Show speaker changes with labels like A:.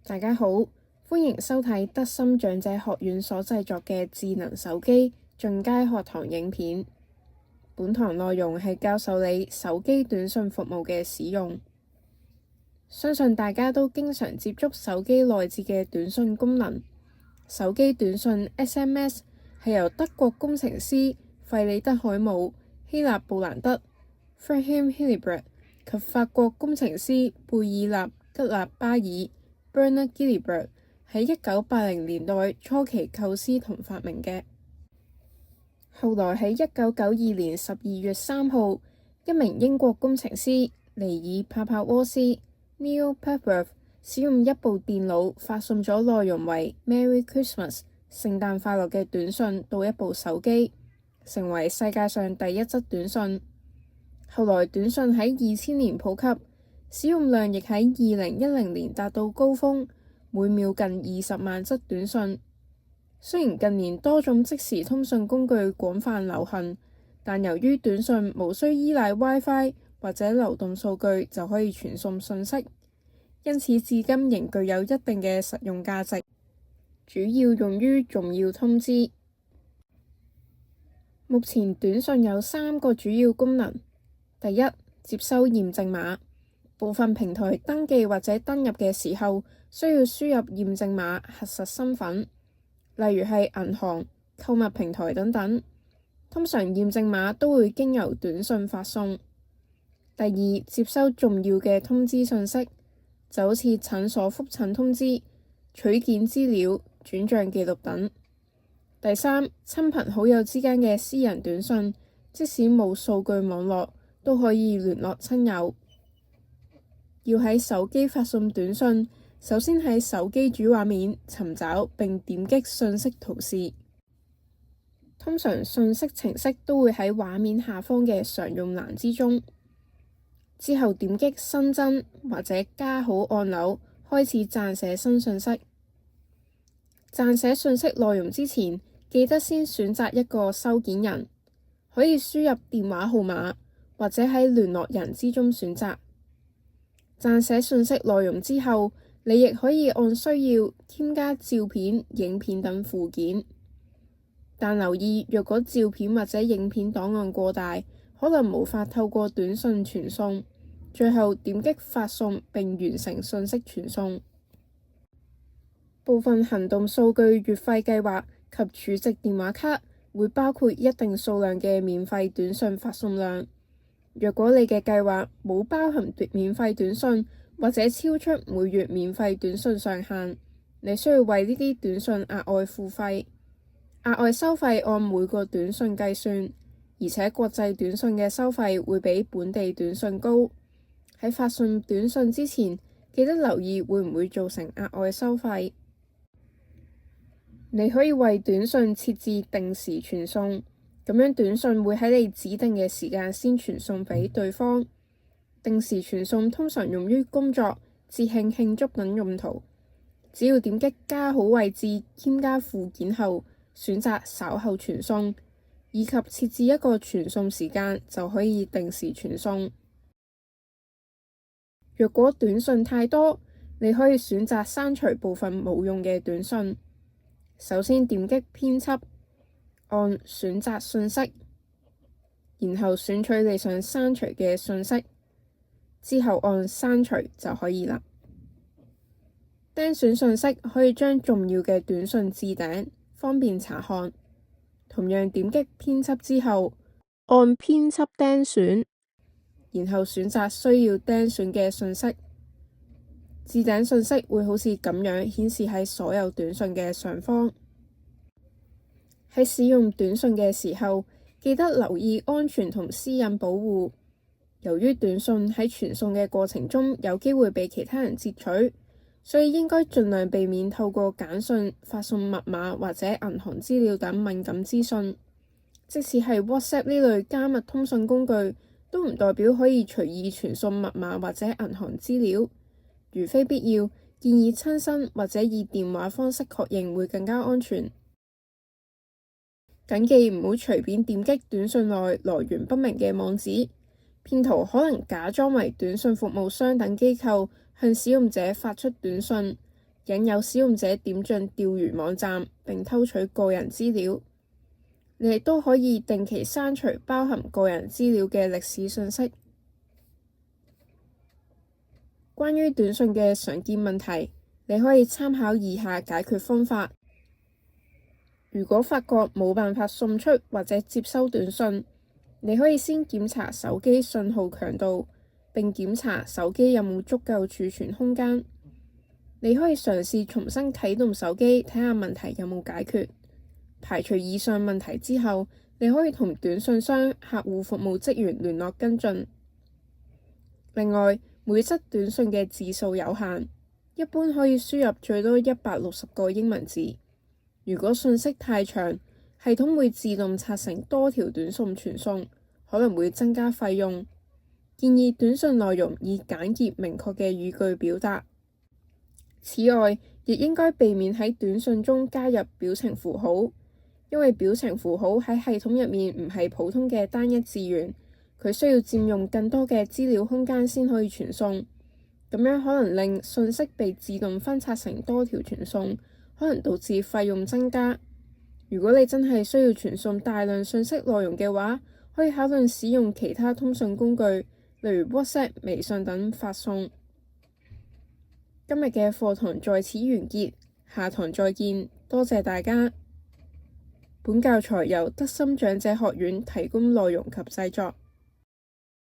A: 大家好，歡迎收睇德心長者學院所製作嘅智能手機進階學堂影片。本堂內容係教授你手機短訊服務嘅使用。相信大家都經常接觸手機內置嘅短訊功能。手機短訊 SMS 係由德國工程師費里德海姆、希臘布蘭德 Friedhelm Hillebrand 及法國工程師貝爾納吉納巴爾 Bernard Gillibrand 喺1980年代初期構思同發明嘅。後來喺1992年12月3號，一名英國工程師尼爾帕帕沃斯 Neil Papworth 使用一部電腦發送咗內容為 Merry Christmas 聖誕快樂嘅短訊到一部手機，成為世界上第一則短訊。後來短訊喺2000年普及，使用量亦喺2010年達到高峰，每秒近20萬則短訊。雖然近年多種即時通訊工具廣泛流行，但由於短訊無需依賴 WiFi 或者流動數據就可以傳送訊息，因此至今仍具有一定嘅實用價值，主要用於重要通知。目前短訊有3個主要功能。第一，接收驗證碼。部分平台登記或者登入嘅時候，需要輸入驗證碼核實身份，例如係銀行、購物平台等等。通常驗證碼都會經由短訊發送。第二，接收重要嘅通知訊息，就好似診所覆診通知、取件資料、轉賬記錄等。第三，親朋好友之間嘅私人短訊，即使冇數據網絡，都可以聯絡親友。要喺手機發送短訊，首先喺手機主畫面尋找並點擊訊息圖示。通常訊息程式都會喺畫面下方嘅常用欄之中。之後點擊新增或者加號按鈕，開始撰寫新訊息。撰寫訊息內容之前，記得先選擇一個收件人，可以輸入電話號碼或者喺聯絡人之中選擇。撰寫訊息內容之後，你亦可以按需要添加照片、影片等附件。但留意，若果照片或者影片檔案過大，可能無法透過短訊傳送。最後點擊發送並完成訊息傳送。部分行動數據月費計劃及儲值電話卡會包括一定數量嘅免費短訊發送量。若果你嘅計劃冇包含免費短訊，或者超出每月免費短訊上限，你需要為呢啲短訊額外付費。額外收費按每個短訊計算，而且國際短訊嘅收費會比本地短訊高。喺發送短訊之前，記得留意會唔會造成額外收費。你可以為短訊設置定時傳送。咁樣短訊會喺你指定嘅時間先傳送俾對方。定時傳送通常用於工作、節慶慶祝等用途。只要點擊加號位置添加附件後，選擇稍後傳送，以及設置一個傳送時間，就可以定時傳送。若果短訊太多，你可以選擇刪除部分冇用嘅短訊。首先點擊編輯，按選擇訊息，然後選取你想刪除嘅訊息，之後按刪除就可以啦。釘選訊息可以將重要嘅短訊置頂，方便查看。同樣點擊編輯之後，按編輯釘選，然後選擇需要釘選嘅訊息。置頂訊息會好似咁樣顯示喺所有短訊嘅上方。喺使用短訊嘅時候，記得留意安全同私隱保護。由於短訊喺傳送嘅過程中有機會被其他人截取，所以應該盡量避免透過簡訊發送密碼或者銀行資料等敏感資訊。即使係 WhatsApp 呢類加密通訊工具，都唔代表可以隨意傳送密碼或者銀行資料。如非必要，建議親身或者以電話方式確認會更加安全。謹記唔好隨便點擊短訊內來源不明嘅網址，騙徒可能假裝為短訊服務商等機構向使用者發出短訊，引誘使用者點進釣魚網站並偷取個人資料。你亦都可以定期刪除包含個人資料嘅歷史信息。關於短訊嘅常見問題，你可以參考以下解決方法。如果發覺冇辦法送出或者接收短訊，你可以先檢查手機信號強度，並檢查手機有冇足夠儲存空間。你可以嘗試重新啟動手機，睇下問題有冇解決。排除以上問題之後，你可以同短訊商客戶服務職員聯絡跟進。另外，每則短訊嘅字數有限，一般可以輸入最多160個英文字。如果訊息太長，系統會自動拆成多條短訊傳送，可能會增加費用。建議短訊內容以簡潔明確嘅語句表達。此外，亦應該避免喺短訊中加入表情符號，因為表情符號喺系統入面唔係普通嘅單一字元，佢需要佔用更多嘅資料空間先可以傳送。咁樣可能令訊息被自動分拆成多條傳送，可能導致費用增加。如果你真係需要傳送大量訊息內容嘅話，可以考慮使用其他通訊工具，例如 WhatsApp、微信等發送。今日嘅課堂在此完結，下堂再見，多謝大家。本教材由德心長者學院提供內容及製作。